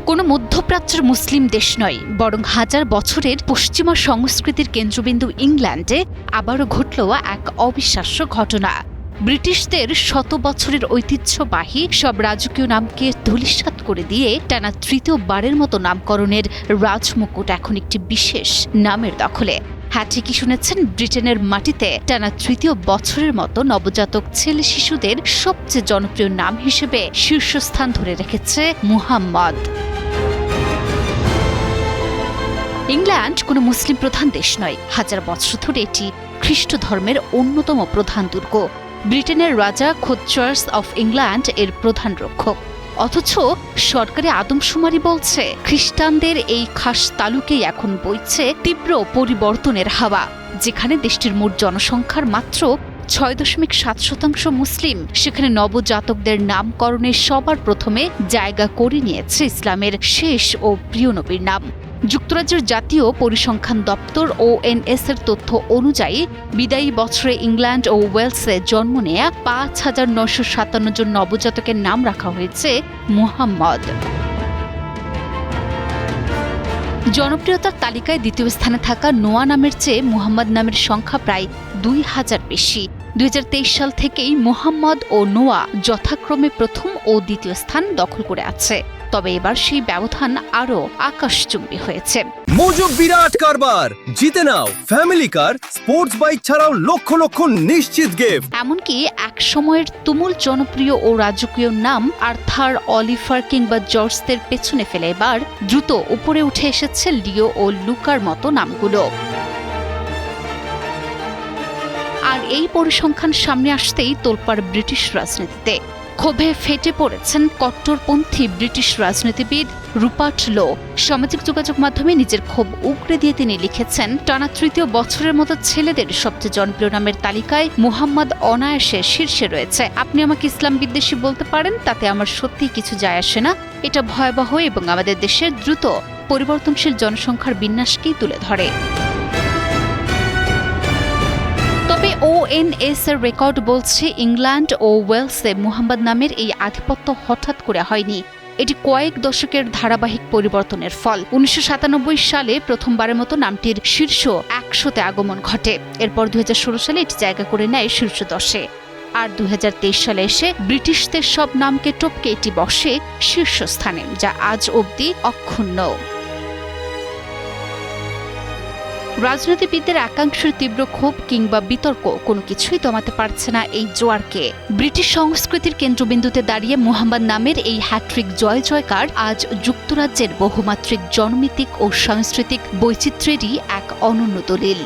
কোনো মধ্যপ্রাচ্যের মুসলিম দেশ নয়, বরং হাজার বছরের পশ্চিমা সংস্কৃতির কেন্দ্রবিন্দু ইংল্যান্ডে আবারও ঘটল এক অবিশ্বাস্য ঘটনা। ব্রিটিশদের শত বছরের ঐতিহ্যবাহী সব রাজকীয় নামকে ধূলিসাৎ করে দিয়ে টানা তৃতীয়বারের মতো নামকরণের রাজমুকুট এখন একটি বিশেষ নামের দখলে। হ্যাঁ, ঠিকই শুনেছেন, ব্রিটেনের মাটিতে টানা তৃতীয় বছরের মতো নবজাতক ছেলে শিশুদের সবচেয়ে জনপ্রিয় নাম হিসেবে শীর্ষস্থান ধরে রেখেছে মুহাম্মদ। ইংল্যান্ড কোনো মুসলিম প্রধান দেশ নয়, হাজার বছর ধরে এটি খ্রিস্ট ধর্মের অন্যতম প্রধান দুর্গ। ব্রিটেনের রাজা খোদ চার্লস অফ ইংল্যান্ড এর প্রধান রক্ষক, অথচ সরকারি আদমশুমারি বলছে খ্রিস্টানদের এই খাস তালুকেই এখন বইছে তীব্র পরিবর্তনের হাওয়া। যেখানে দেশটির মোট জনসংখ্যার মাত্র ৬.৭% মুসলিম, সেখানে নবজাতকদের নামকরণে সবার প্রথমে জায়গা করে নিয়েছে ইসলামের শেষ ও প্রিয় নবীর নাম। যুক্তরাজ্যের জাতীয় পরিসংখ্যান দপ্তর ONS এর তথ্য অনুযায়ী বিদায়ী বছরে ইংল্যান্ড ও ওয়েলসে জন্ম নেয়া ৫,৯৫৭ জন নবজাতকের নাম রাখা হয়েছে মুহাম্মদ। জনপ্রিয়তার তালিকায় দ্বিতীয় স্থানে থাকা নোয়া নামের চেয়ে মুহাম্মদ নামের সংখ্যা প্রায় ২,০০০ বেশি। ২০২৩ সাল থেকেই মুহাম্মদ ও নোয়া যথাক্রমে প্রথম ও দ্বিতীয় স্থান দখল করে আছে। তবে এবার সেই ব্যবধান আরও আকাশচুম্বী হয়েছে। মোজো বিরাট কারবার, জিতে নাও ফ্যামিলি কার, স্পোর্টস বাইক ছাড়াও লক্ষ লক্ষ নিশ্চিত গিফট। এমনকি এক সময়ের তুমুল জনপ্রিয় ও রাজকীয় নাম আর্থার, অলিভার কিংবা জর্জদের পেছনে ফেলে এবার দ্রুত উপরে উঠে এসেছে লিও ও লুকার মতো নামগুলো। আর এই পরিসংখ্যান সামনে আসতেই তোলপাড় ব্রিটিশ রাজনীতিতে। ক্ষোভে ফেটে পড়েছেন কট্টরপন্থী ব্রিটিশ রাজনীতিবিদ রুপার্ট লো। সামাজিক যোগাযোগ মাধ্যমে নিজের ক্ষোভ উগরে দিয়ে তিনি লিখেছেন, টানা তৃতীয় বছরের মতো ছেলেদের সবচেয়ে জনপ্রিয় নামের তালিকায় মুহাম্মদ অনায়াসে শীর্ষে রয়েছে। আপনি আমাকে ইসলাম বিদ্বেষী বলতে পারেন, তাতে আমার সত্যিই কিছু যায় আসে না। এটা ভয়াবহ এবং আমাদের দেশের দ্রুত পরিবর্তনশীল জনসংখ্যার বিন্যাসকেই তুলে ধরে। তবে ONS এর রেকর্ড বলছে ইংল্যান্ড ও ওয়েলসে মুহাম্মদ নামের এই আধিপত্য হঠাৎ করে হয়নি। এটি কয়েক দশকের ধারাবাহিক পরিবর্তনের ফল। ১৯৯৭ সালে প্রথমবারের মতো নামটির শীর্ষ ১০০-তে আগমন ঘটে। এরপর ২০১৬ সালে এটি জায়গা করে নেয় শীর্ষ ১০-এ। আর ২০২৩ সালে এসে ব্রিটিশদের সব নামকে টপকে এটি বসে শীর্ষস্থানে, যা আজ অবধি অক্ষুণ্ণ। রাজনীতিবিদদের একাংশের তীব্র ক্ষোভ কিংবা বিতর্ক কোনো কিছুই দমাতে পারছে না এই জোয়ারকে। ব্রিটিশ সংস্কৃতির কেন্দ্রবিন্দুতে দাঁড়িয়ে মুহাম্মদ নামের এই হ্যাট্রিক জয়জয়কার আজ যুক্তরাজ্যের বহুমাত্রিক জনমিতিক ও সাংস্কৃতিক বৈচিত্র্যেরই এক অনন্য দলিল।